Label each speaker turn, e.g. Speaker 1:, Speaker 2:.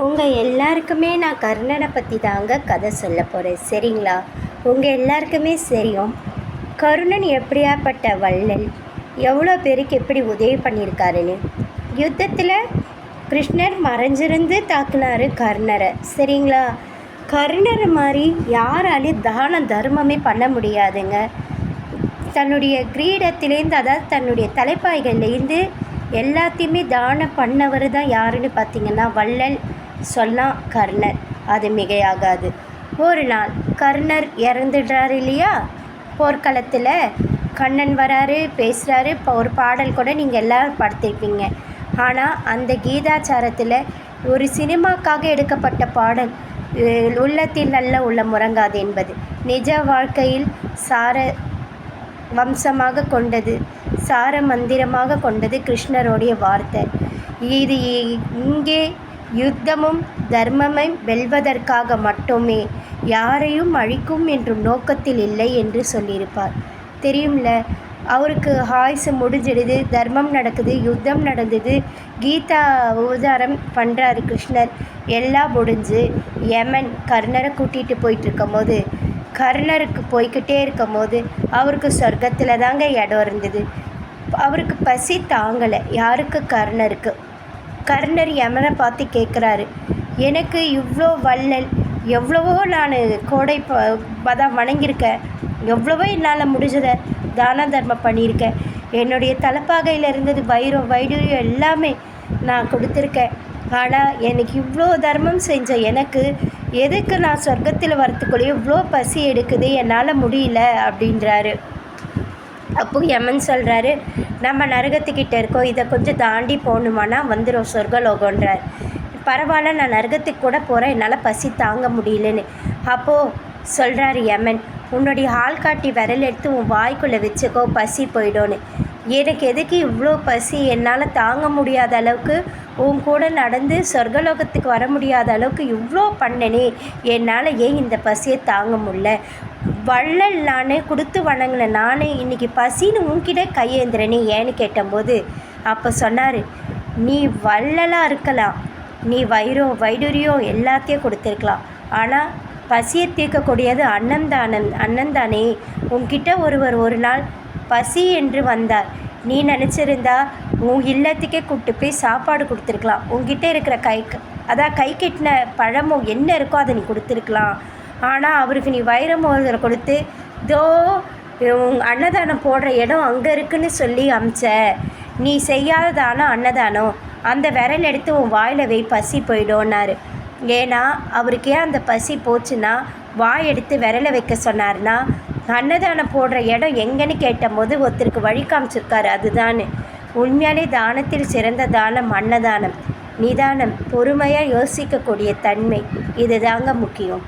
Speaker 1: உங்கள் எல்லாருக்குமே நான் கர்ணனை பற்றி தாங்க கதை சொல்ல போகிறேன், சரிங்களா? உங்கள் எல்லாருக்குமே தெரியும் கர்ணன் எப்படியாப்பட்ட வள்ளல், எவ்வளோ பேருக்கு எப்படி உதவி பண்ணியிருக்காருன்னு. யுத்தத்தில் கிருஷ்ணர் மறைஞ்சிருந்து தாக்குனார் கர்ணரை, சரிங்களா? கர்ணர் மாதிரி யாராலையும் தான தர்மமே பண்ண முடியாதுங்க. தன்னுடைய கிரீடத்திலேருந்து, அதாவது தன்னுடைய தலைப்பாய்கள்லேருந்து எல்லாத்தையுமே தானம் பண்ணவர் தான் யாருன்னு பார்த்தீங்கன்னா வள்ளல் சொல்லலாம் கர்ணர். அது மிகையாகாது. ஒரு நாள் கர்ணர் இறந்துடுறாரு இல்லையா? போர்க்களத்தில் கண்ணன் வராரு, பேசுகிறாரு. இப்போ ஒரு பாடல் கூட நீங்கள் எல்லோரும் படுத்திருப்பீங்க. ஆனால் அந்த கீதாச்சாரத்தில் ஒரு சினிமாக்காக எடுக்கப்பட்ட பாடல் உள்ளத்தில் நல்ல உள்ள முறங்காது என்பது நிஜ வாழ்க்கையில் சார வம்சமாக கொண்டது, சார மந்திரமாக கொண்டது கிருஷ்ணருடைய வார்த்தை. இது இங்கே யுத்தமும் தர்மமை வெல்வதற்காக மட்டுமே, யாரையும் அழிக்கும் என்றும் நோக்கத்தில் இல்லை என்று சொல்லியிருப்பார். தெரியும்ல, அவருக்கு ஆயுசு முடிஞ்சிடுது, தர்மம் நடக்குது, யுத்தம் நடந்தது, கீதா உதாரம் பண்ணுறாரு கிருஷ்ணர். எல்லாம் முடிஞ்சு யமன் கர்ணரை கூட்டிகிட்டு போயிட்டுருக்கும் போது, கர்ணருக்கு போய்கிட்டே இருக்கும் போது அவருக்கு சொர்க்கத்தில் தாங்க இடம் இருந்தது. அவருக்கு பசி தாங்கலை. யாருக்கு? கர்ணருக்கு. கர்ணர் யமனை பார்த்து கேட்குறாரு, எனக்கு இவ்வளோ வள்ளல், எவ்வளவோ நான் கோடை தான் வணங்கியிருக்கேன், எவ்வளவோ என்னால் முடிஞ்சதை தான தர்மம் பண்ணியிருக்கேன், என்னுடைய தலைப்பாகையில் இருந்தது வைடூரியம் எல்லாமே நான் கொடுத்துருக்கேன். ஆனால் எனக்கு இவ்வளோ தர்மம் செஞ்ச எனக்கு எதுக்கு நான் சொர்க்கத்தில் வரத்துக்குள்ளேயே இவ்வளோ பசி எடுக்குது, என்னால் முடியல அப்படின்றாரு. அப்போ யமன் சொல்கிறாரு, நம்ம நரகத்துக்கிட்ட இருக்கோம், இதை கொஞ்சம் தாண்டி போகணுமானா வந்துடும் சொர்க்கலோகன்றார். பரவாயில்ல, நான் நரகத்துக்கு கூட போகிறேன், என்னால் பசி தாங்க முடியலன்னு. அப்போது சொல்கிறாரு யமன், உன்னுடைய ஆள்காட்டி விரல் எடுத்து உன் வாய்க்குள்ளே வச்சுக்கோ, பசி போயிடும்னு. எனக்கு எதுக்கு இவ்வளோ பசி, என்னால் தாங்க முடியாத அளவுக்கு உன் கூட நடந்து சொர்க்கலோகத்துக்கு வர முடியாத அளவுக்கு இவ்வளோ பண்ணனே, என்னால் ஏன் இந்த பசியை தாங்க முடில? வள்ளல் நானே, கொடுத்து வணங்கின நானே இன்றைக்கி பசின்னு உன்கிட்ட கையேந்திரனே ஏன்னு கேட்டபோது அப்போ சொன்னார், நீ வள்ளலாக இருக்கலாம், நீ வைடூரியம் எல்லாத்தையும் கொடுத்துருக்கலாம், ஆனால் பசியை தீர்க்கக்கூடியது அன்னந்தானே. உன்கிட்ட ஒருவர் ஒரு நாள் பசி என்று வந்தார், நீ நினச்சிருந்தா உன் இல்லத்துக்கே கூப்பிட்டு போய் சாப்பாடு கொடுத்துருக்கலாம், உங்ககிட்ட இருக்கிற கை கெட்டின பழமும் என்ன இருக்கோ அதை நீ கொடுத்துருக்கலாம். ஆனால் அவருக்கு நீ வைரமோதிர கொடுத்து தோ அன்னதானம் போடுற இடம் அங்கே இருக்குன்னு சொல்லி அமிச்ச. நீ செய்யாத தானம் அன்னதானம், அந்த விரல் எடுத்து உன் வாயில் வை, பசி போயிடும்னாரு. ஏன்னா அவருக்கு ஏன் அந்த பசி போச்சுன்னா, வாய் எடுத்து விரலை வைக்க சொன்னார்னா, அன்னதானம் போடுற இடம் எங்கன்னு கேட்டபோது ஒருத்தருக்கு வழி காமிச்சிருக்காரு. அதுதான் உண்மையாலே தானத்தில் சிறந்த தானம் அன்னதானம். நிதானம், பொறுமையாக யோசிக்கக்கூடிய தன்மை, இது தாங்க முக்கியம்.